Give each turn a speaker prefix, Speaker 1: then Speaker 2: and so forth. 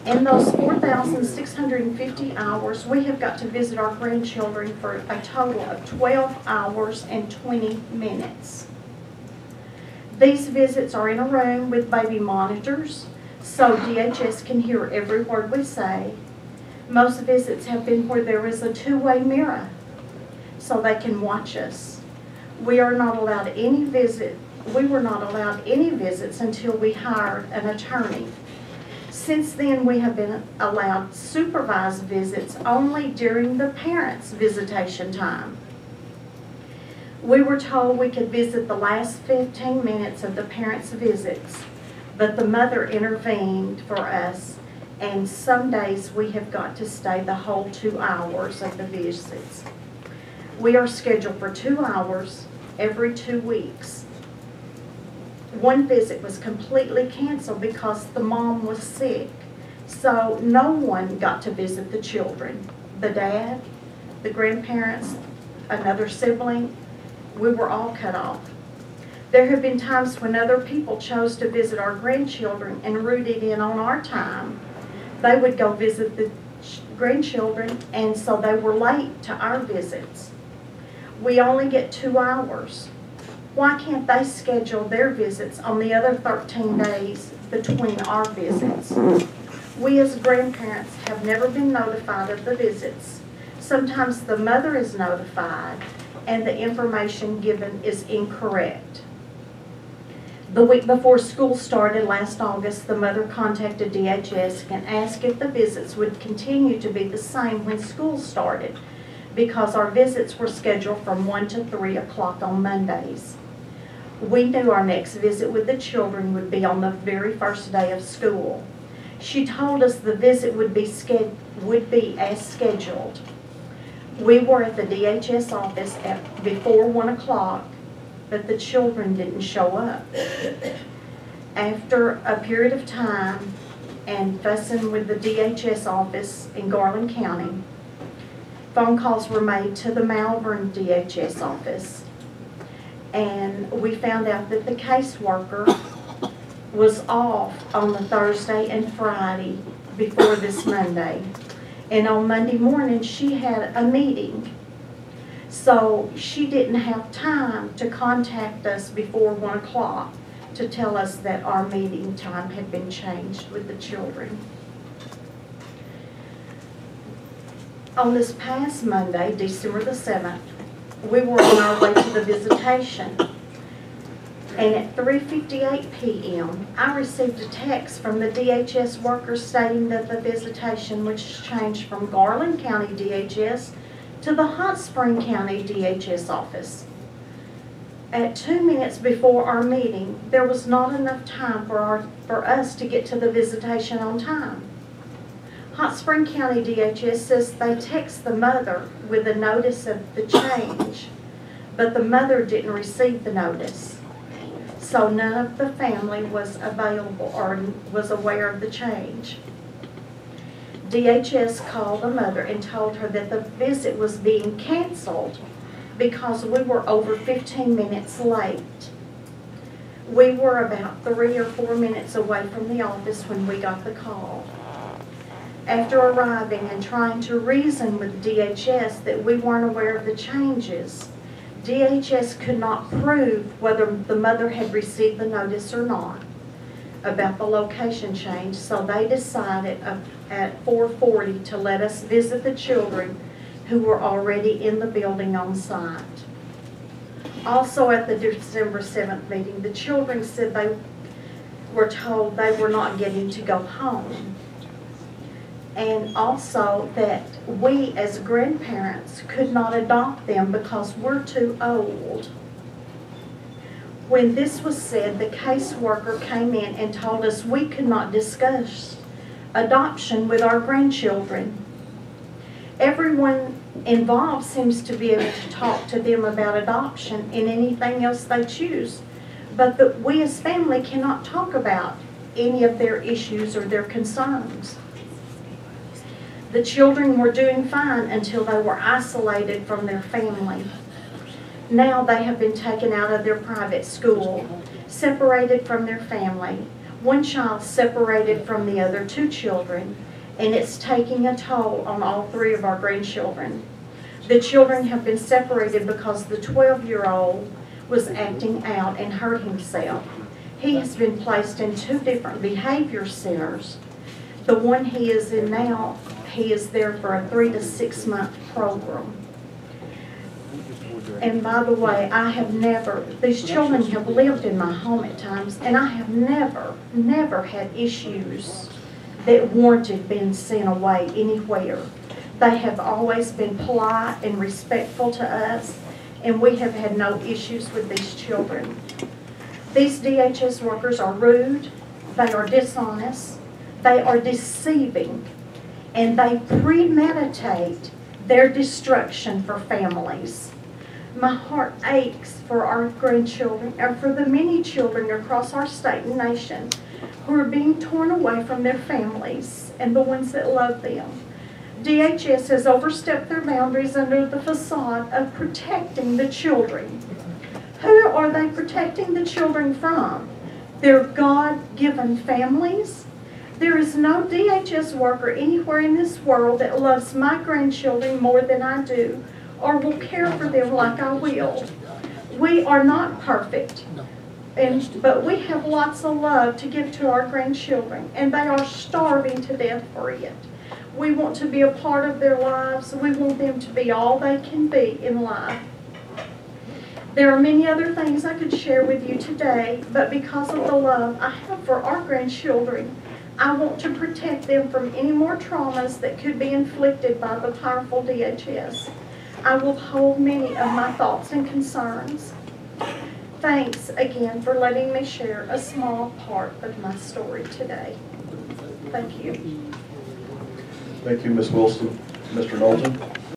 Speaker 1: In those 4,650 hours, we have got to visit our grandchildren for a total of 12 hours and 20 minutes. These visits are in a room with baby monitors, so DHS can hear every word we say. Most visits have been where there is a two-way mirror, so they can watch us. We were not allowed any visits until we hired an attorney. Since then, we have been allowed supervised visits only during the parents' visitation time. We were told we could visit the last 15 minutes of the parents' visits, but the mother intervened for us, and some days we have got to stay the whole 2 hours of the visits. We are scheduled for 2 hours every 2 weeks. One visit was completely canceled because the mom was sick, so no one got to visit the children. The dad, the grandparents, another sibling, we were all cut off. There have been times when other people chose to visit our grandchildren and rooted in on our time. They would go visit the grandchildren, and so they were late to our visits. We only get 2 hours. Why can't they schedule their visits on the other 13 days between our visits? We as grandparents have never been notified of the visits. Sometimes the mother is notified and the information given is incorrect. The week before school started last August, the mother contacted DHS and asked if the visits would continue to be the same when school started, because our visits were scheduled from 1 to 3 o'clock on Mondays. We knew our next visit with the children would be on the very first day of school. She told us the visit would be as scheduled. We were at the DHS office before 1 o'clock, but the children didn't show up. After a period of time and fussing with the DHS office in Garland County, phone calls were made to the Malvern DHS office, and we found out that the caseworker was off on the Thursday and Friday before this Monday. And on Monday morning, she had a meeting. So she didn't have time to contact us before 1 o'clock to tell us that our meeting time had been changed with the children. On this past Monday, December the 7th, we were on our way to the visitation. And at 3:58 p.m., I received a text from the DHS worker stating that the visitation was changed from Garland County DHS to the Hot Spring County DHS office. At 2 minutes before our meeting, there was not enough time for us to get to the visitation on time. Hot Spring County DHS says they text the mother with a notice of the change, but the mother didn't receive the notice. So none of the family was available or was aware of the change. DHS called the mother and told her that the visit was being canceled because we were over 15 minutes late. We were about 3 or 4 minutes away from the office when we got the call. After arriving and trying to reason with DHS that we weren't aware of the changes, DHS could not prove whether the mother had received the notice or not about the location change, so they decided at 4:40 to let us visit the children who were already in the building on site. Also at the December 7th meeting, the children said they were told they were not getting to go home. And also that we as grandparents could not adopt them because we're too old. When this was said, the caseworker came in and told us we could not discuss adoption with our grandchildren. Everyone involved seems to be able to talk to them about adoption and anything else they choose, but that we as family cannot talk about any of their issues or their concerns. The children were doing fine until they were isolated from their family. Now they have been taken out of their private school, separated from their family, one child separated from the other two children, and it's taking a toll on all three of our grandchildren. The children have been separated because the 12-year-old was acting out and hurt himself. He has been placed in 2 different behavior centers. The one he is in now, he is there for a 3 to 6 month program. And by the way, these children have lived in my home at times, and I have never had issues that warranted being sent away anywhere. They have always been polite and respectful to us, and we have had no issues with these children. These DHS workers are rude, they are dishonest, they are deceiving, and they premeditate their destruction for families. My heart aches for our grandchildren and for the many children across our state and nation who are being torn away from their families and the ones that love them. DHS has overstepped their boundaries under the facade of protecting the children. Who are they protecting the children from? Their God-given families? There is no DHS worker anywhere in this world that loves my grandchildren more than I do, or will care for them like I will. We are not perfect, but we have lots of love to give to our grandchildren, and they are starving to death for it. We want to be a part of their lives. We want them to be all they can be in life. There are many other things I could share with you today, but because of the love I have for our grandchildren, I want to protect them from any more traumas that could be inflicted by the powerful DHS. I will hold many of my thoughts and concerns. Thanks again for letting me share a small part of my story today. Thank you.
Speaker 2: Thank you, Ms. Wilson. Mr. Knowlton.